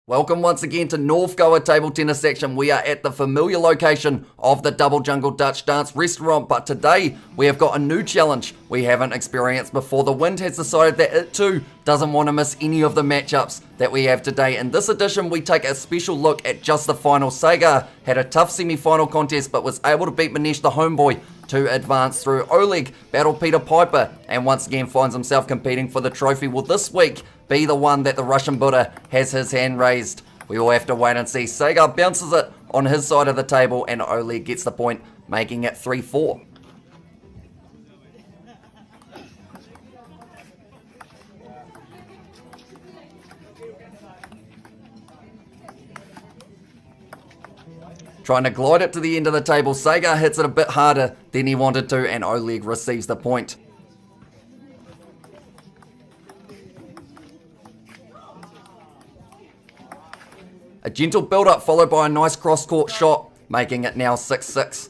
Welcome once again to North Goa Table Tennis Action. We are at the familiar location of the Double Jungle Dutch Dance Restaurant, but today we have got a new challenge we haven't experienced before. The Wind has decided that it too doesn't want to miss any of the matchups that we have today. In this edition, we take a special look at just the final. Sagar had a tough semi-final contest, but was able to beat Manesh the homeboy to advance through. Oleg battled Peter Piper and once again finds himself competing for the trophy. Will this week be the one that the Russian Buddha has his hand raised? We will have to wait and see. Sagar bounces it on his side of the table and Oleg gets the point, making it 3-4. Trying to glide it to the end of the table. Sagar hits it a bit harder than he wanted to and Oleg receives the point. A gentle build-up followed by a nice cross-court shot, making it now 6-6.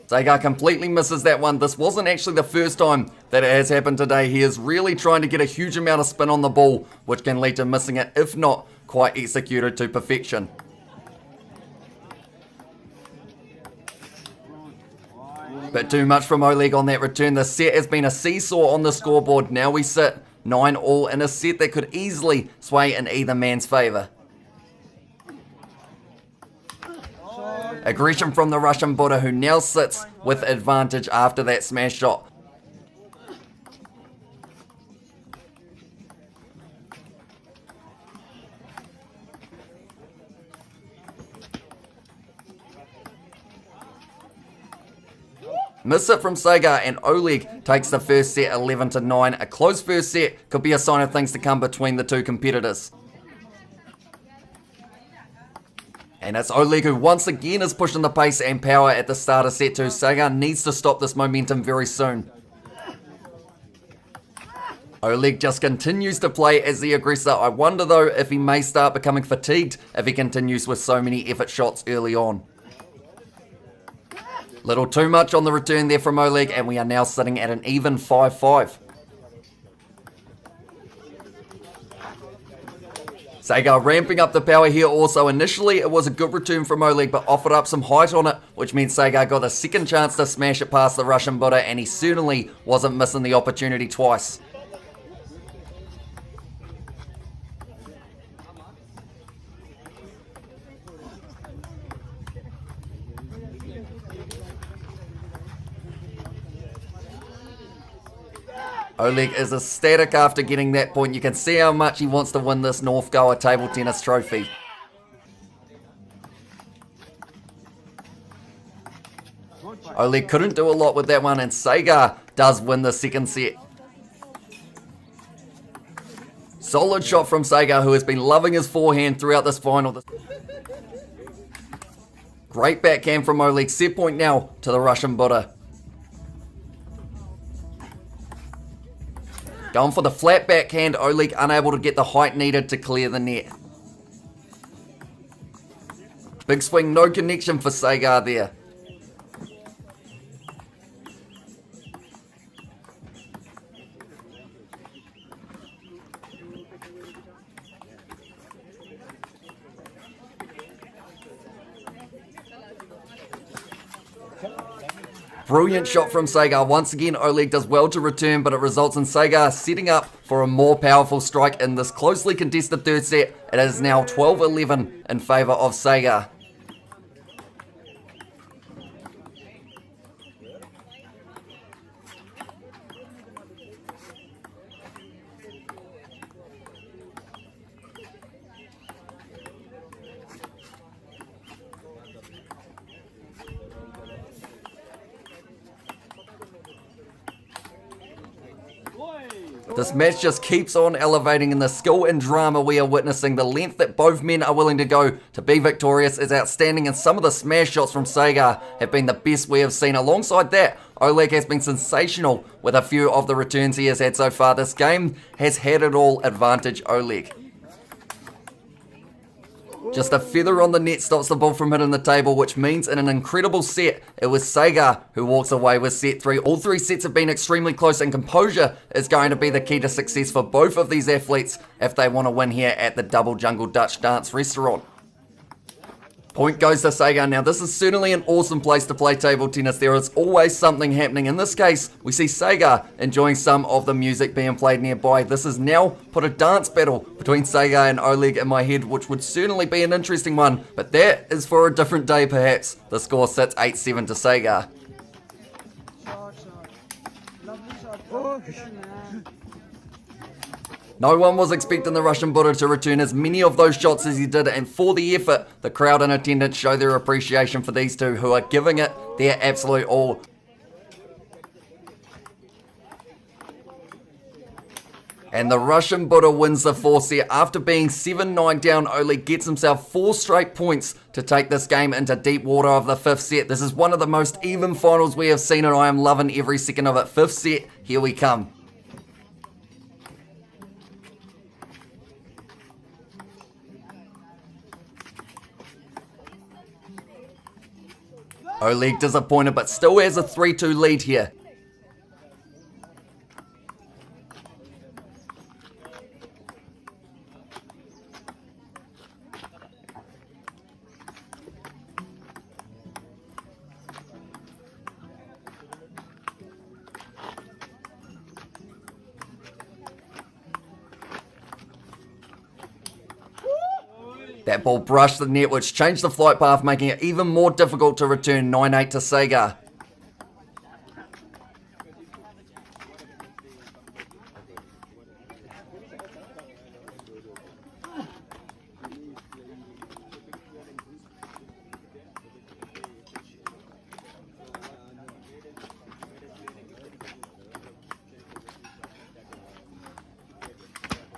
Sagar completely misses that one. This wasn't actually the first time that it has happened today. He is really trying to get a huge amount of spin on the ball, which can lead to missing it, if not quite executed to perfection. But too much from Oleg on that return. The set has been a seesaw on the scoreboard. Now we sit 9-all in a set that could easily sway in either man's favour. Aggression from the Russian Buddha, who now sits with advantage after that smash shot. Miss it from Sagar and Oleg takes the first set 11-9. A close first set could be a sign of things to come between the two competitors. And it's Oleg who once again is pushing the pace and power at the start of set 2. Sagar needs to stop this momentum very soon. Oleg just continues to play as the aggressor. I wonder though if he may start becoming fatigued if he continues with so many effort shots early on. Little too much on the return there from Oleg, and we are now sitting at an even 5-5. Sagar ramping up the power here also. Initially, it was a good return from Oleg, but offered up some height on it, which meant Sagar got a second chance to smash it past the Russian Buddha, and he certainly wasn't missing the opportunity twice. Oleg is ecstatic after getting that point. You can see how much he wants to win this North Goa Table Tennis Trophy. Oleg couldn't do a lot with that one, and Sagar does win the second set. Solid shot from Sagar, who has been loving his forehand throughout this final. Great backhand from Oleg. Set point now to the Russian Buddha. Going for the flat backhand, Oleg unable to get the height needed to clear the net. Big swing, no connection for Sagar there. Brilliant shot from Sagar. Once again, Oleg does well to return, but it results in Sagar setting up for a more powerful strike in this closely contested third set. It is now 12-11 in favour of Sagar. This match just keeps on elevating in the skill and drama we are witnessing. The length that both men are willing to go to be victorious is outstanding, and some of the smash shots from Sagar have been the best we have seen. Alongside that, Oleg has been sensational with a few of the returns he has had so far. This game has had it all advantage Oleg. Just a feather on the net stops the ball from hitting the table, which means in an incredible set, it was Sagar who walks away with set 3. All 3 sets have been extremely close, and composure is going to be the key to success for both of these athletes if they want to win here at the Double Jungle Dutch Dance restaurant. Point goes to Sagar. Now, this is certainly an awesome place to play table tennis. There is always something happening. In this case, we see Sagar enjoying some of the music being played nearby. This has now put a dance battle between Sagar and Oleg in my head, which would certainly be an interesting one, but that is for a different day perhaps. The score sits 8-7 to Sagar. No one was expecting the Russian Buddha to return as many of those shots as he did, and for the effort, the crowd in attendance show their appreciation for these two who are giving it their absolute all. And the Russian Buddha wins the 4th set. After being 7-9 down, Oleg gets himself 4 straight points to take this game into deep water of the 5th set. This is one of the most even finals we have seen, and I am loving every second of it. 5th set, here we come. Oleg disappointed, but still has a 3-2 lead here. That ball brushed the net, which changed the flight path, making it even more difficult to return. 9-8 to Sagar.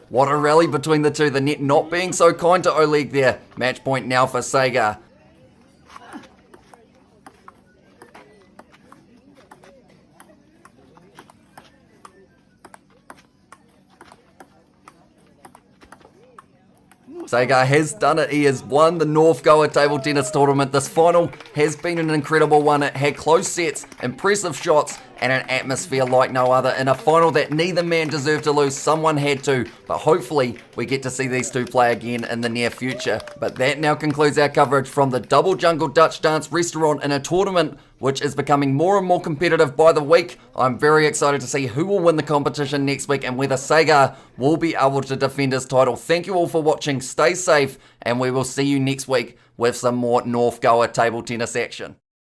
What a rally between the two, the net not being so kind to Oleg there. Match point now for Sagar. Sagar has done it. He has won the North Goa Table Tennis Tournament. This final has been an incredible one. It had close sets, impressive shots, and an atmosphere like no other. In a final that neither man deserved to lose, someone had to. But hopefully, we get to see these two play again in the near future. But that now concludes our coverage from the Double Jungle Dutch Dance restaurant in a tournament which is becoming more and more competitive by the week. I'm very excited to see who will win the competition next week and whether Sagar will be able to defend his title. Thank you all for watching, stay safe, and we will see you next week with some more North Goa table tennis action.